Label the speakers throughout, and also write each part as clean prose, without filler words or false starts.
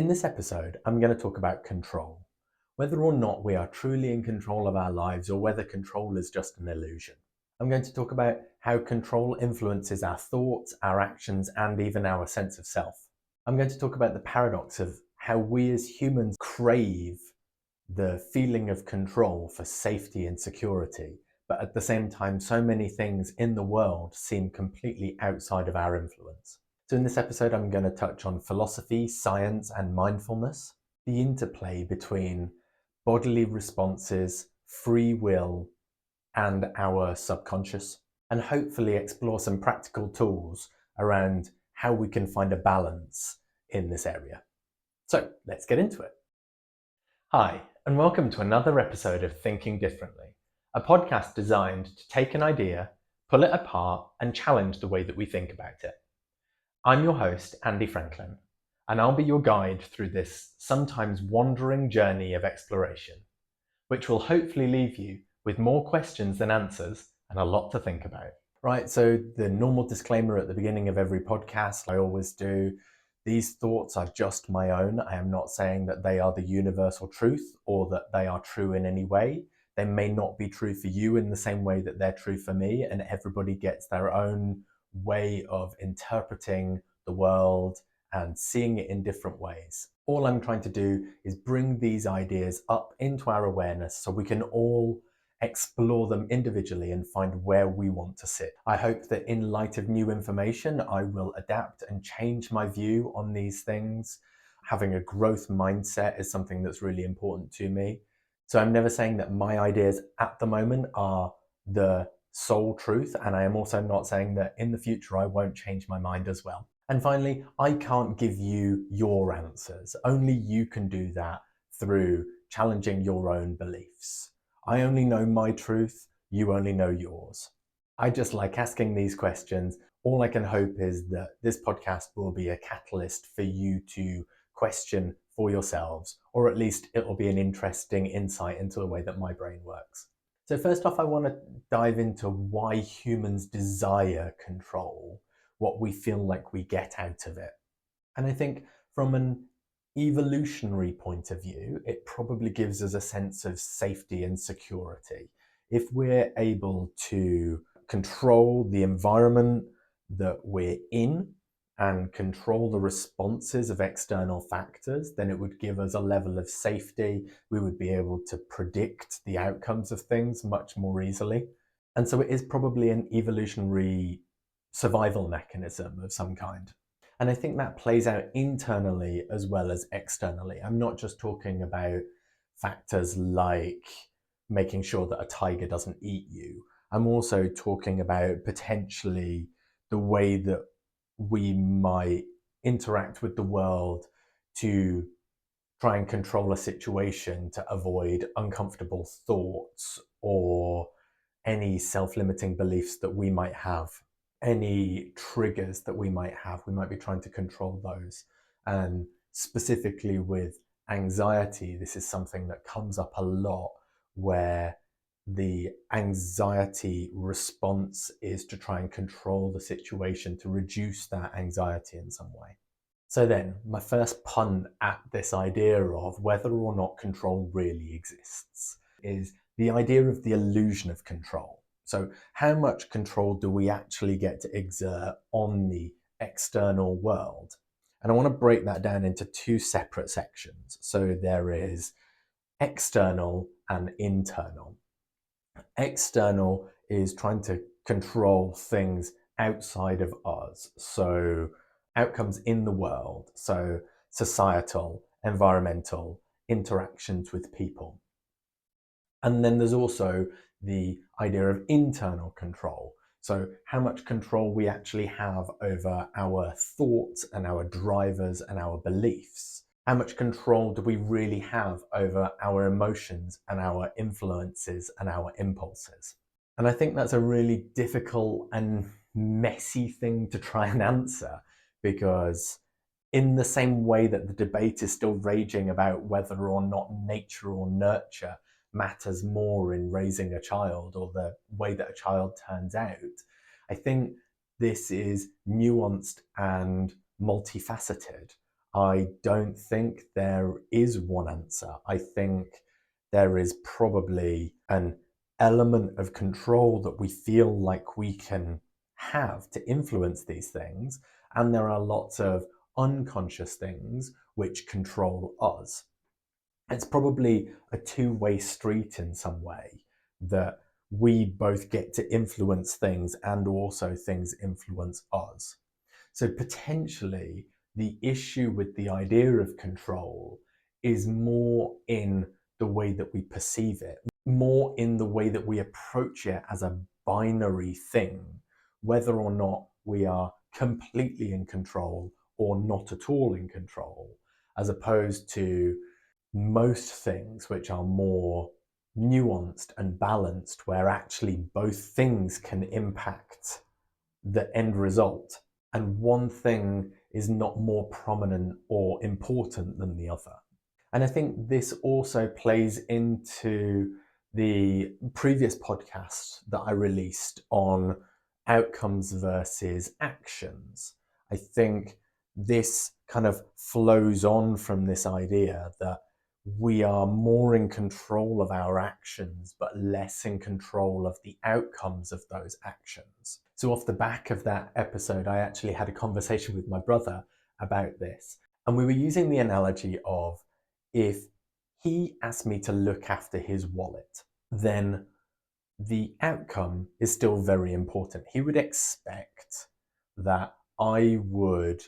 Speaker 1: In this episode, I'm going to talk about control, whether or not we are truly in control of our lives or whether control is just an illusion. I'm going to talk about how control influences our thoughts, our actions, and even our sense of self. I'm going to talk about the paradox of how we as humans crave the feeling of control for safety and security, but at the same time, so many things in the world seem completely outside of our influence. So in this episode, I'm going to touch on philosophy, science, and mindfulness, the interplay between bodily responses, free will, and our subconscious, and hopefully explore some practical tools around how we can find a balance in this area. So let's get into it. Hi, and welcome to another episode of Thinking Differently, a podcast designed to take an idea, pull it apart, and challenge the way that we think about it. I'm your host, Andy Franklin, and I'll be your guide through this sometimes wandering journey of exploration, which will hopefully leave you with more questions than answers and a lot to think about. Right, so the normal disclaimer at the beginning of every podcast, I always do, these thoughts are just my own. I am not saying that they are the universal truth or that they are true in any way. They may not be true for you in the same way that they're true for me, and everybody gets their own way of interpreting the world and seeing it in different ways. All I'm trying to do is bring these ideas up into our awareness so we can all explore them individually and find where we want to sit. I hope that in light of new information, I will adapt and change my view on these things. Having a growth mindset is something that's really important to me. So I'm never saying that my ideas at the moment are the sole truth, and I am also not saying that in the future I won't change my mind as well. And finally, I can't give you your answers. Only you can do that through challenging your own beliefs. I only know my truth, you only know yours. I just like asking these questions. All I can hope is that this podcast will be a catalyst for you to question for yourselves, or at least it'll be an interesting insight into the way that my brain works. So first off, I want to dive into why humans desire control, what we feel like we get out of it. And I think from an evolutionary point of view, it probably gives us a sense of safety and security. If we're able to control the environment that we're in and control the responses of external factors, then it would give us a level of safety. We would be able to predict the outcomes of things much more easily. And so it is probably an evolutionary survival mechanism of some kind. And I think that plays out internally as well as externally. I'm not just talking about factors like making sure that a tiger doesn't eat you. I'm also talking about potentially the way that we might interact with the world to try and control a situation to avoid uncomfortable thoughts or any self-limiting beliefs that we might have, any triggers that we might have. We might be trying to control those. And specifically with anxiety, this is something that comes up a lot, where the anxiety response is to try and control the situation, to reduce that anxiety in some way. So then, my first punt at this idea of whether or not control really exists is the idea of the illusion of control. So how much control do we actually get to exert on the external world? And I want to break that down into two separate sections. So there is external and internal. External is trying to control things outside of us. So outcomes in the world. So societal, environmental, interactions with people. And then there's also the idea of internal control. So how much control we actually have over our thoughts and our drivers and our beliefs. How much control do we really have over our emotions and our influences and our impulses? And I think that's a really difficult and messy thing to try and answer, because in the same way that the debate is still raging about whether or not nature or nurture matters more in raising a child or the way that a child turns out, I think this is nuanced and multifaceted. I don't think there is one answer. I think there is probably an element of control that we feel like we can have to influence these things, and there are lots of unconscious things which control us. It's probably a two-way street in some way, that we both get to influence things and also things influence us. So potentially the issue with the idea of control is more in the way that we perceive it, more in the way that we approach it as a binary thing, whether or not we are completely in control or not at all in control, as opposed to most things which are more nuanced and balanced, where actually both things can impact the end result, and one thing is not more prominent or important than the other. And I think this also plays into the previous podcast that I released on outcomes versus actions. I think this kind of flows on from this idea that we are more in control of our actions, but less in control of the outcomes of those actions. So, off the back of that episode, I actually had a conversation with my brother about this. And we were using the analogy of, if he asked me to look after his wallet, then the outcome is still very important. He would expect that I would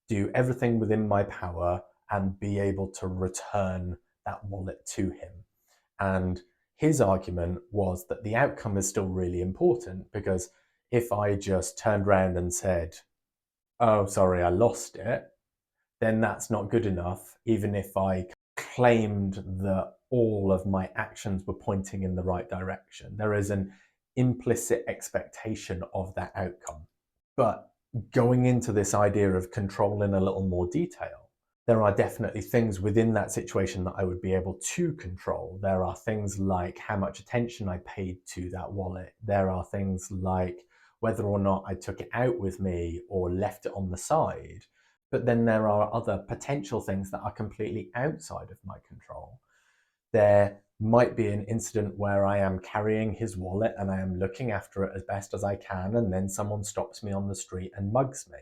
Speaker 1: do everything within my power and be able to return that wallet to him. And his argument was that the outcome is still really important, because if I just turned around and said, "Oh, sorry, I lost it," then that's not good enough, even if I claimed that all of my actions were pointing in the right direction. There is an implicit expectation of that outcome. But going into this idea of control in a little more detail, there are definitely things within that situation that I would be able to control. There are things like how much attention I paid to that wallet. There are things like whether or not I took it out with me or left it on the side. But then there are other potential things that are completely outside of my control. There might be an incident where I am carrying his wallet and I am looking after it as best as I can, and then someone stops me on the street and mugs me.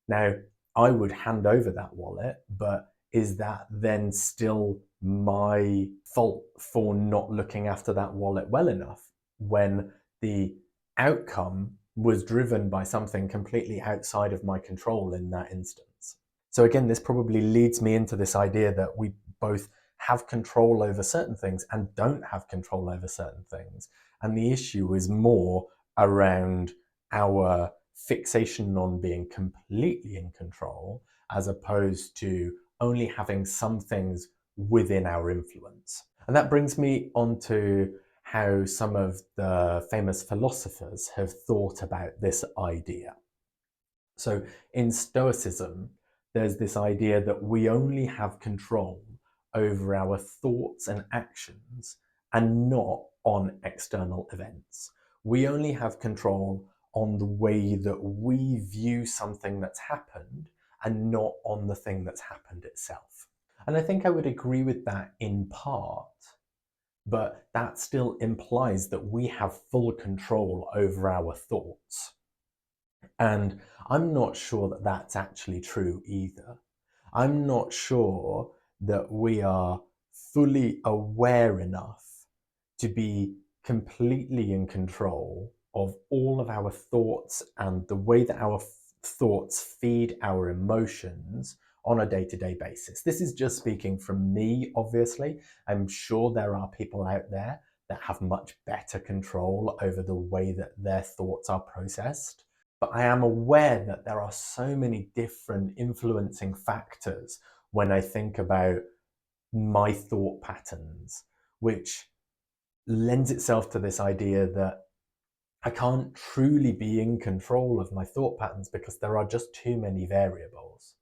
Speaker 1: Now, I would hand over that wallet, but is that then still my fault for not looking after that wallet well enough, when the outcome was driven by something completely outside of my control in that instance? So again, this probably leads me into this idea that we both have control over certain things and don't have control over certain things. And the issue is more around our fixation on being completely in control, as opposed to only having some things within our influence. And that brings me on to how some of the famous philosophers have thought about this idea. So in Stoicism, there's this idea that we only have control over our thoughts and actions and not on external events. We only have control on the way that we view something that's happened and not on the thing that's happened itself. And I think I would agree with that in part, but that still implies that we have full control over our thoughts. And I'm not sure that that's actually true either. I'm not sure that we are fully aware enough to be completely in control of all of our thoughts and the way that our thoughts feed our emotions on a day-to-day basis. This is just speaking from me, obviously. I'm sure there are people out there that have much better control over the way that their thoughts are processed. But I am aware that there are so many different influencing factors when I think about my thought patterns, which lends itself to this idea that I can't truly be in control of my thought patterns because there are just too many variables.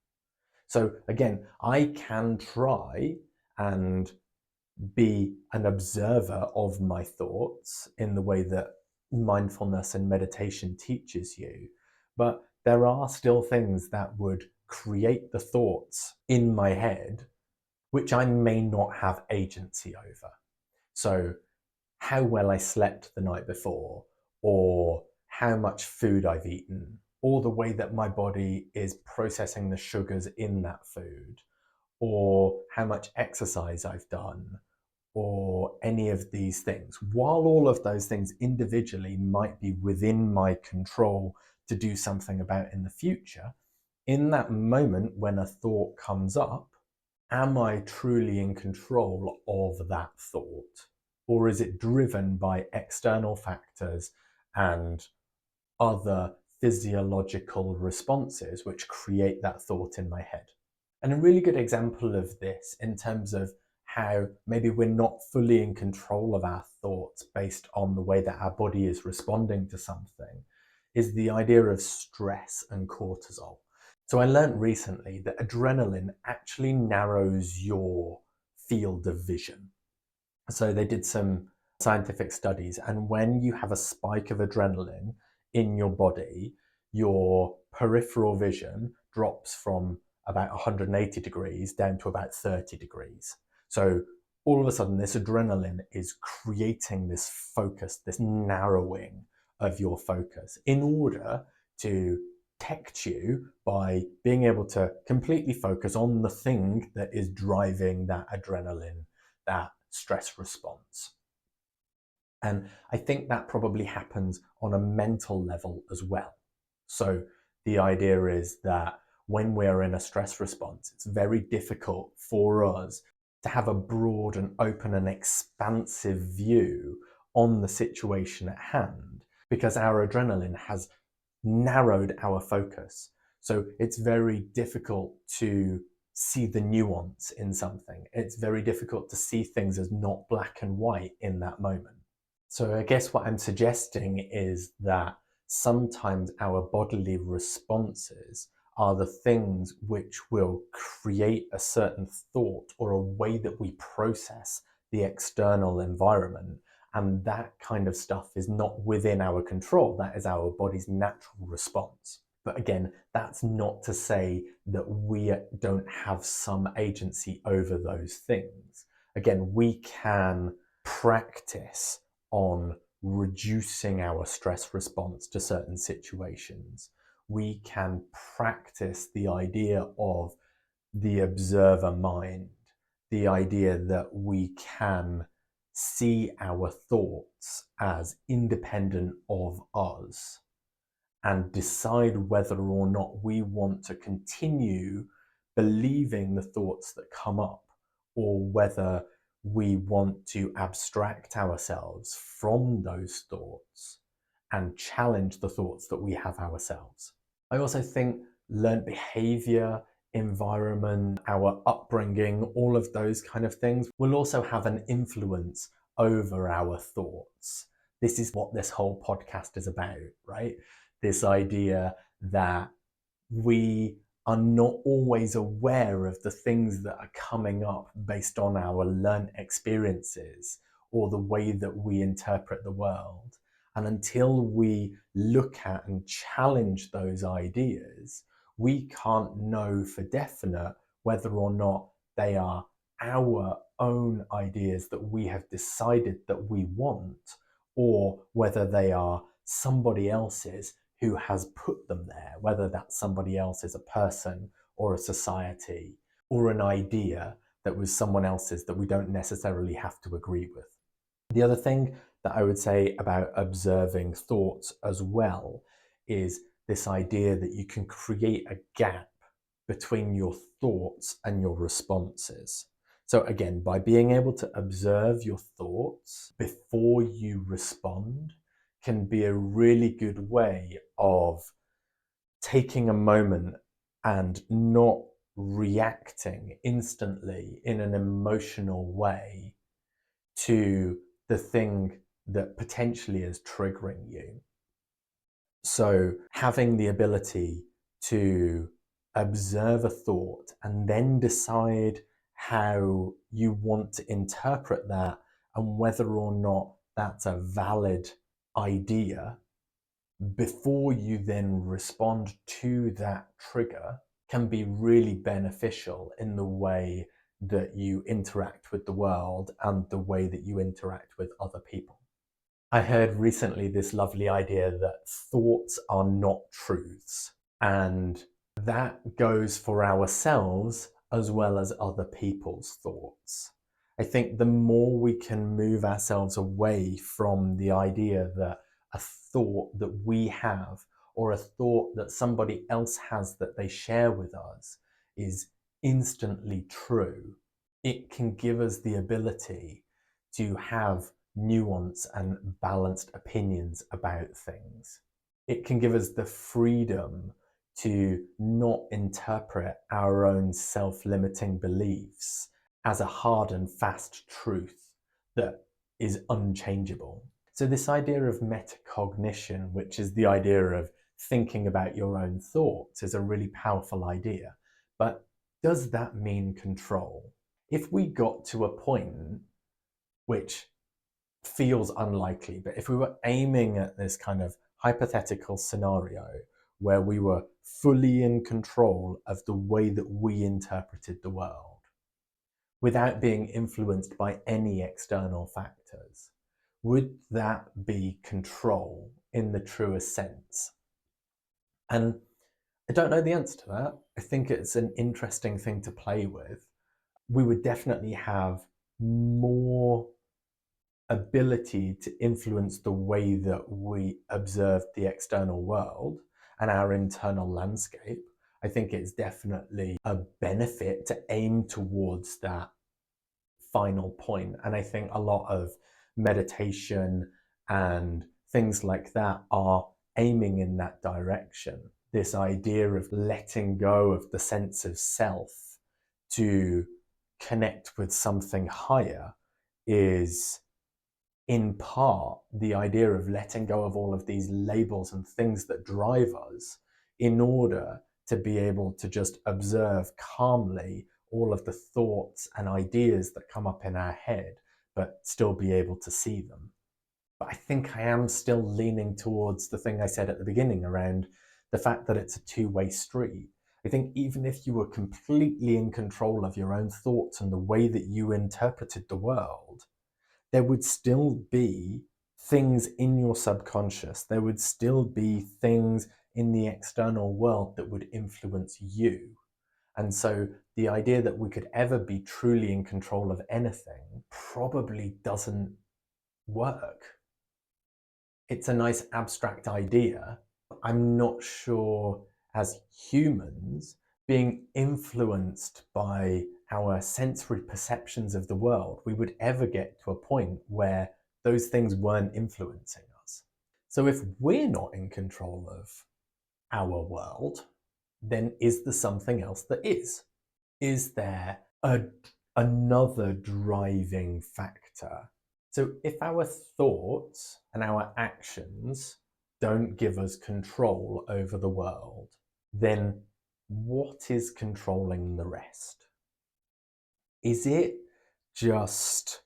Speaker 1: So again, I can try and be an observer of my thoughts in the way that mindfulness and meditation teaches you, but there are still things that would create the thoughts in my head, which I may not have agency over. So, how well I slept the night before, or how much food I've eaten, or the way that my body is processing the sugars in that food, or how much exercise I've done, or any of these things. While all of those things individually might be within my control to do something about in the future, in that moment when a thought comes up, am I truly in control of that thought? Or is it driven by external factors and other physiological responses which create that thought in my head? And a really good example of this, in terms of how maybe we're not fully in control of our thoughts based on the way that our body is responding to something, is the idea of stress and cortisol. So I learned recently that adrenaline actually narrows your field of vision. So they did some scientific studies, and when you have a spike of adrenaline in your body, your peripheral vision drops from about 180 degrees down to about 30 degrees. So all of a sudden, this adrenaline is creating this focus, this narrowing of your focus in order to protect you by being able to completely focus on the thing that is driving that adrenaline, that stress response. And I think that probably happens on a mental level as well. So the idea is that when we're in a stress response, it's very difficult for us to have a broad and open and expansive view on the situation at hand, because our adrenaline has narrowed our focus. So it's very difficult to see the nuance in something. It's very difficult to see things as not black and white in that moment. So I guess what I'm suggesting is that sometimes our bodily responses are the things which will create a certain thought or a way that we process the external environment. And that kind of stuff is not within our control. That is our body's natural response. But again, that's not to say that we don't have some agency over those things. Again, we can practice on reducing our stress response to certain situations. We can practice the idea of the observer mind, the idea that we can see our thoughts as independent of us and decide whether or not we want to continue believing the thoughts that come up, or whether we want to abstract ourselves from those thoughts and challenge the thoughts that we have ourselves. I also think learned behavior, environment, our upbringing, all of those kind of things will also have an influence over our thoughts. This is what this whole podcast is about, right? This idea that we are not always aware of the things that are coming up based on our learned experiences or the way that we interpret the world. And until we look at and challenge those ideas, we can't know for definite whether or not they are our own ideas that we have decided that we want, or whether they are somebody else's who has put them there, whether that somebody else is a person or a society or an idea that was someone else's that we don't necessarily have to agree with. The other thing that I would say about observing thoughts as well is this idea that you can create a gap between your thoughts and your responses. So again, by being able to observe your thoughts before you respond can be a really good way of taking a moment and not reacting instantly in an emotional way to the thing that potentially is triggering you. So having the ability to observe a thought and then decide how you want to interpret that and whether or not that's a valid idea before you then respond to that trigger can be really beneficial in the way that you interact with the world and the way that you interact with other people. I heard recently this lovely idea that thoughts are not truths, and that goes for ourselves as well as other people's thoughts. I think the more we can move ourselves away from the idea that a thought that we have or a thought that somebody else has that they share with us is instantly true, it can give us the ability to have nuance and balanced opinions about things. It can give us the freedom to not interpret our own self-limiting beliefs as a hard and fast truth that is unchangeable. So this idea of metacognition, which is the idea of thinking about your own thoughts, is a really powerful idea. But does that mean control? If we got to a point, which feels unlikely, but if we were aiming at this kind of hypothetical scenario where we were fully in control of the way that we interpreted the world, without being influenced by any external factors, would that be control in the truest sense? And I don't know the answer to that. I think it's an interesting thing to play with. We would definitely have more ability to influence the way that we observe the external world and our internal landscape. I think it's definitely a benefit to aim towards that final point. And I think a lot of meditation and things like that are aiming in that direction. This idea of letting go of the sense of self to connect with something higher is in part the idea of letting go of all of these labels and things that drive us in order to be able to just observe calmly all of the thoughts and ideas that come up in our head, but still be able to see them. But I think I am still leaning towards the thing I said at the beginning around the fact that it's a two-way street. I think even if you were completely in control of your own thoughts and the way that you interpreted the world, there would still be things in your subconscious. There would still be things in the external world that would influence you. And so the idea that we could ever be truly in control of anything probably doesn't work. It's a nice abstract idea. I'm not sure as humans being influenced by our sensory perceptions of the world, we would ever get to a point where those things weren't influencing us. So if we're not in control of our world, then is there something else that is? Is there another driving factor? So if our thoughts and our actions don't give us control over the world, then what is controlling the rest? Is it just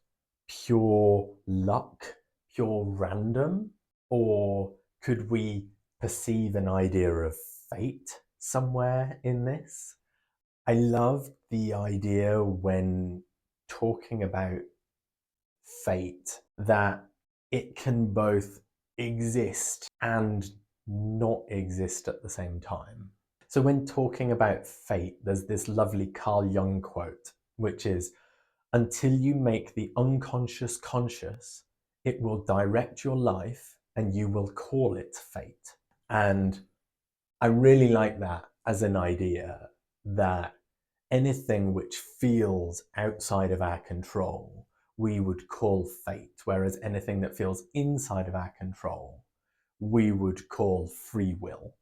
Speaker 1: pure luck, pure random? Or could we perceive an idea of fate somewhere in this? I love the idea when talking about fate that it can both exist and not exist at the same time. So when talking about fate, there's this lovely Carl Jung quote, which is, "Until you make the unconscious conscious, it will direct your life and you will call it fate." And I really like that as an idea, that anything which feels outside of our control, we would call fate, whereas anything that feels inside of our control, we would call free will.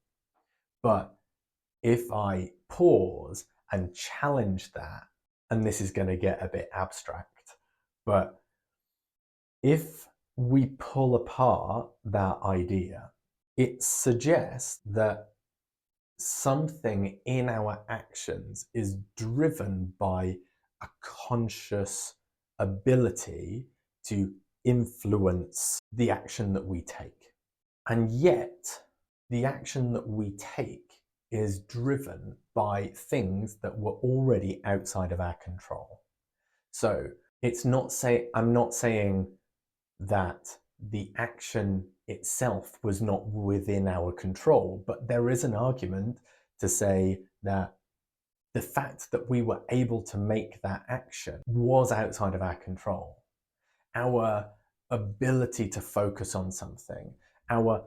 Speaker 1: But if I pause and challenge that, and this is going to get a bit abstract, but if we pull apart that idea, it suggests that something in our actions is driven by a conscious ability to influence the action that we take. And yet, the action that we take is driven by things that were already outside of our control. So I'm not saying that the action itself was not within our control, but there is an argument to say that the fact that we were able to make that action was outside of our control. Our ability to focus on something, our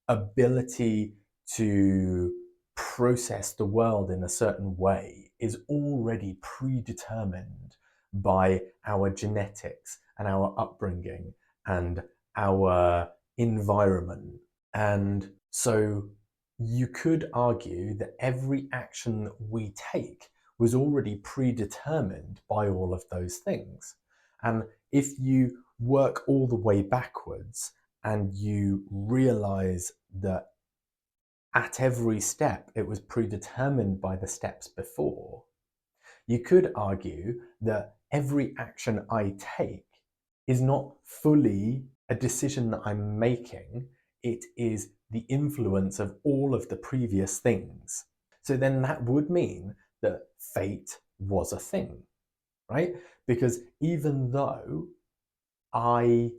Speaker 1: ability to process the world in a certain way is already predetermined by our genetics and our upbringing and our environment. And so you could argue that every action that we take was already predetermined by all of those things. And if you work all the way backwards and you realize that at every step it was predetermined by the steps before, you could argue that every action I take is not fully a decision that I'm making, it is the influence of all of the previous things. So then that would mean that fate was a thing, right? Because even though I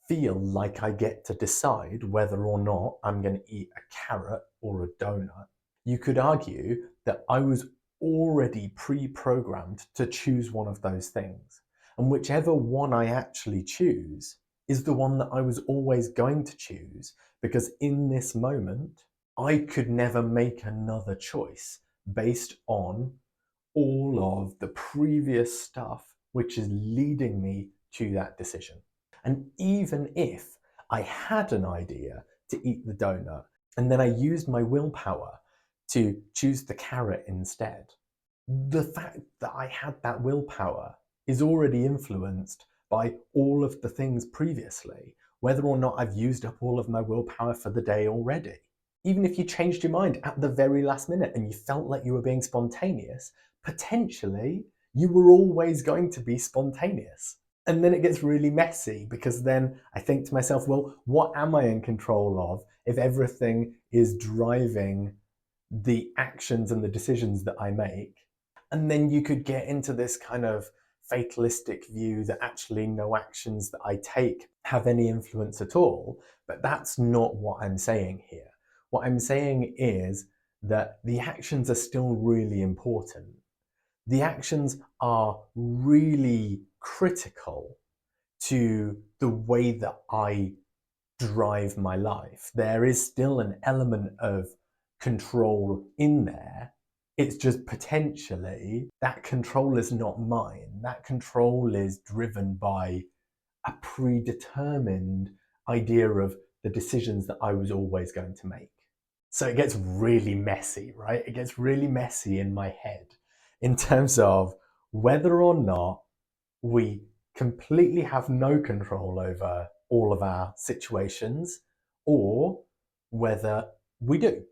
Speaker 1: feel like I get to decide whether or not I'm going to eat a carrot or a donut, you could argue that I was already pre-programmed to choose one of those things. And whichever one I actually choose is the one that I was always going to choose, because in this moment, I could never make another choice based on all of the previous stuff which is leading me to that decision. And even if I had an idea to eat the donut and then I used my willpower to choose the carrot instead, the fact that I had that willpower is already influenced by all of the things previously, whether or not I've used up all of my willpower for the day already. Even if you changed your mind at the very last minute and you felt like you were being spontaneous, potentially you were always going to be spontaneous. And then it gets really messy, because then I think to myself, well, what am I in control of if everything is driving the actions and the decisions that I make? And then you could get into this kind of fatalistic view that actually no actions that I take have any influence at all. But that's not what I'm saying here. What I'm saying is that the actions are still really important. The actions are really critical to the way that I drive my life. There is still an element of control in there. It's just potentially that control is not mine. That control is driven by a predetermined idea of the decisions that I was always going to make. So it gets really messy, right? It gets really messy in my head in terms of whether or not we completely have no control over all of our situations, or whether we do.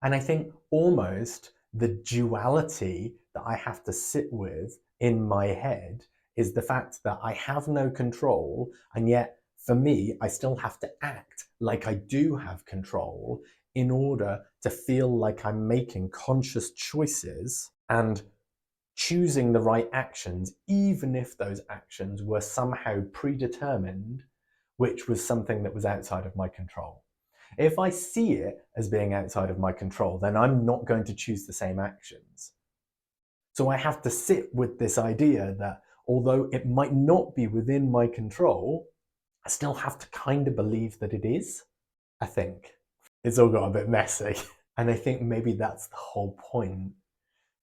Speaker 1: And I think almost the duality that I have to sit with in my head is the fact that I have no control, and yet for me, I still have to act like I do have control in order to feel like I'm making conscious choices and choosing the right actions, even if those actions were somehow predetermined, which was something that was outside of my control. If I see it as being outside of my control, then I'm not going to choose the same actions. So I have to sit with this idea that although it might not be within my control, I still have to kind of believe that it is. I think it's all got a bit messy. And I think maybe that's the whole point.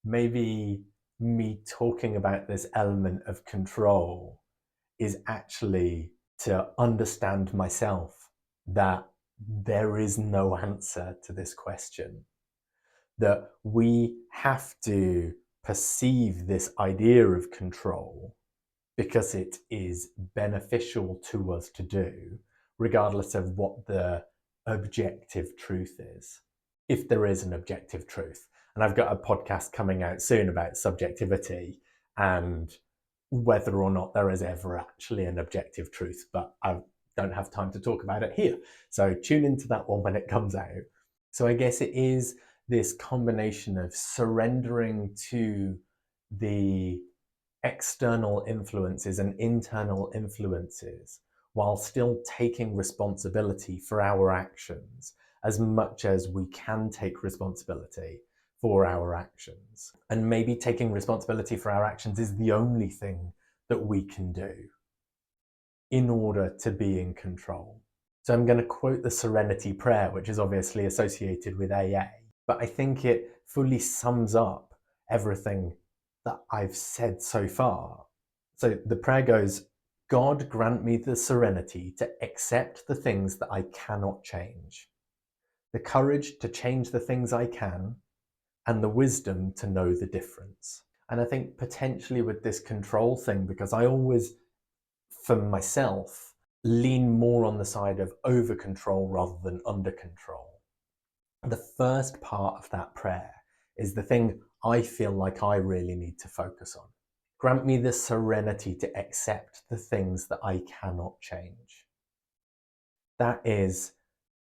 Speaker 1: Maybe me talking about this element of control is actually to understand myself that there is no answer to this question, that we have to perceive this idea of control because it is beneficial to us to do, regardless of what the objective truth is, if there is an objective truth. And I've got a podcast coming out soon about subjectivity and whether or not there is ever actually an objective truth, but I don't have time to talk about it here. So tune into that one when it comes out. So I guess it is this combination of surrendering to the external influences and internal influences while still taking responsibility for our actions as much as we can take responsibility for our actions. And maybe taking responsibility for our actions is the only thing that we can do in order to be in control. So I'm going to quote the Serenity Prayer, which is obviously associated with AA, but I think it fully sums up everything that I've said so far. So the prayer goes, God grant me the serenity to accept the things that I cannot change, the courage to change the things I can, and the wisdom to know the difference. And I think potentially with this control thing, because I always, for myself, lean more on the side of over control rather than under control. The first part of that prayer is the thing I feel like I really need to focus on. Grant me the serenity to accept the things that I cannot change. That is,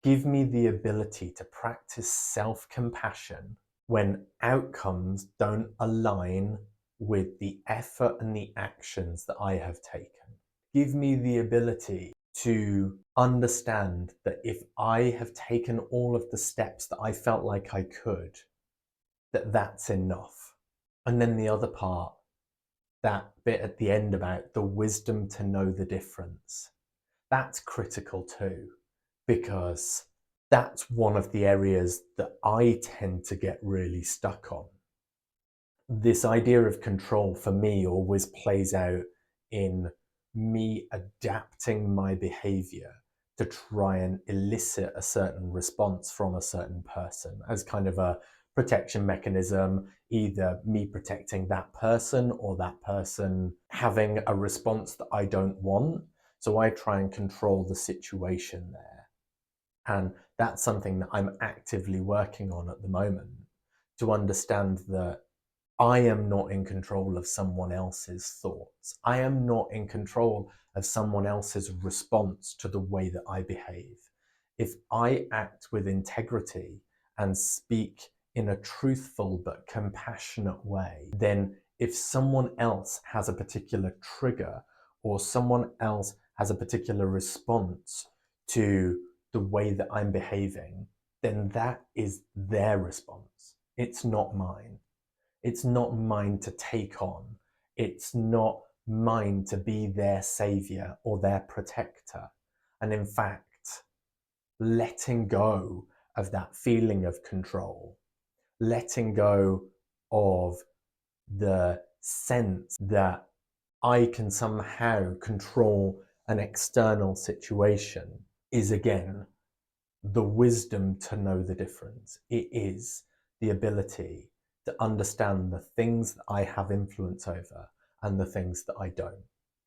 Speaker 1: give me the ability to practice self-compassion when outcomes don't align with the effort and the actions that I have taken. Give me the ability to understand that if I have taken all of the steps that I felt like I could, that's enough. And then the other part, that bit at the end about the wisdom to know the difference, that's critical too, because that's one of the areas that I tend to get really stuck on. This idea of control for me always plays out in me adapting my behavior to try and elicit a certain response from a certain person as kind of a protection mechanism, either me protecting that person or that person having a response that I don't want. So I try and control the situation there. And that's something that I'm actively working on at the moment, to understand that I am not in control of someone else's thoughts. I am not in control of someone else's response to the way that I behave. If I act with integrity and speak in a truthful but compassionate way, then if someone else has a particular trigger or someone else has a particular response to the way that I'm behaving, then that is their response. It's not mine. It's not mine to take on. It's not mine to be their savior or their protector. And in fact, letting go of that feeling of control, letting go of the sense that I can somehow control an external situation is again the wisdom to know the difference. It is the ability to understand the things that I have influence over and the things that I don't.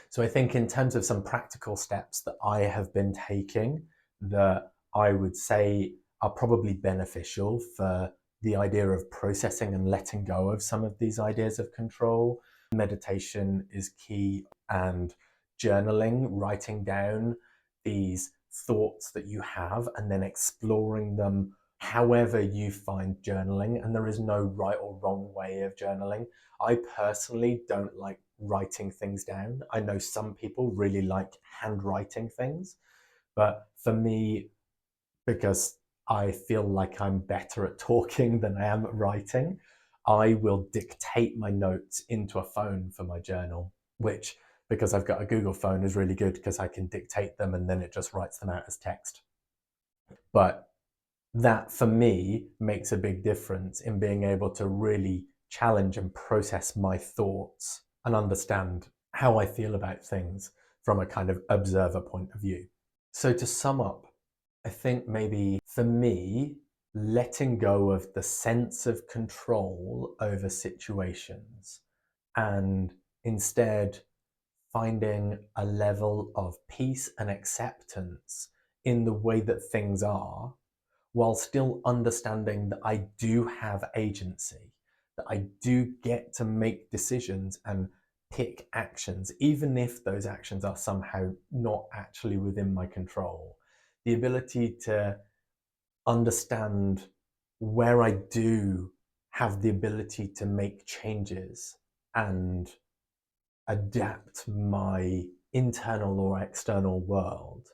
Speaker 1: So I think in terms of some practical steps that I have been taking that I would say are probably beneficial for the idea of processing and letting go of some of these ideas of control. Meditation is key, and journaling, writing down these thoughts that you have and then exploring them however you find journaling. And there is no right or wrong way of journaling. I personally don't like writing things down. I know some people really like handwriting things, but for me, because I feel like I'm better at talking than I am at writing, I will dictate my notes into a phone for my journal, which, because I've got a Google phone, is really good because I can dictate them and then it just writes them out as text. But that for me makes a big difference in being able to really challenge and process my thoughts and understand how I feel about things from a kind of observer point of view. So to sum up, I think maybe for me, letting go of the sense of control over situations and instead finding a level of peace and acceptance in the way that things are, while still understanding that I do have agency, that I do get to make decisions and pick actions, even if those actions are somehow not actually within my control. The ability to understand where I do have the ability to make changes and adapt my internal or external world,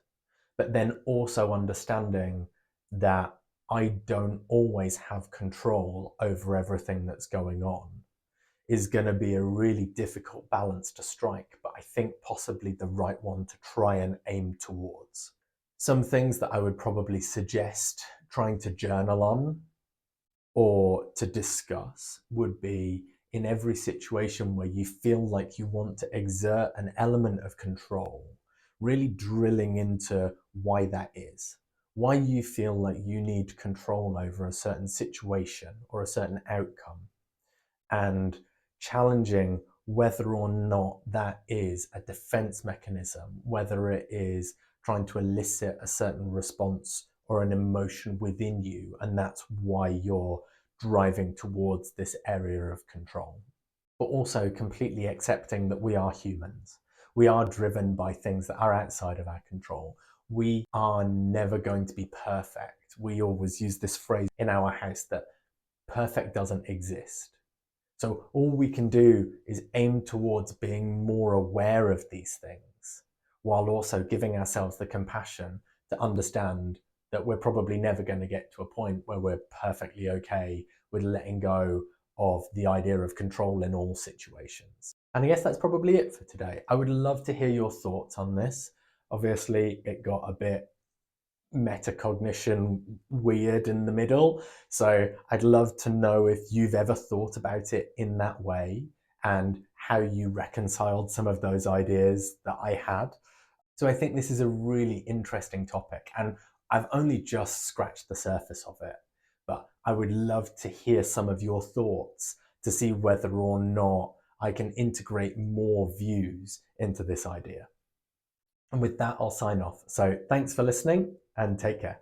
Speaker 1: but then also understanding that I don't always have control over everything that's going on is going to be a really difficult balance to strike, but I think possibly the right one to try and aim towards. Some things that I would probably suggest trying to journal on or to discuss would be, in every situation where you feel like you want to exert an element of control, really drilling into why that is. Why you feel like you need control over a certain situation or a certain outcome, and challenging whether or not that is a defense mechanism, whether it is trying to elicit a certain response or an emotion within you, and that's why you're driving towards this area of control. But also completely accepting that we are humans. We are driven by things that are outside of our control. We are never going to be perfect. We always use this phrase in our house that perfect doesn't exist. So all we can do is aim towards being more aware of these things, while also giving ourselves the compassion to understand that we're probably never going to get to a point where we're perfectly okay with letting go of the idea of control in all situations. And I guess that's probably it for today. I would love to hear your thoughts on this. Obviously, it got a bit metacognition weird in the middle. So I'd love to know if you've ever thought about it in that way and how you reconciled some of those ideas that I had. So I think this is a really interesting topic, and I've only just scratched the surface of it, but I would love to hear some of your thoughts to see whether or not I can integrate more views into this idea. And with that, I'll sign off. So thanks for listening and take care.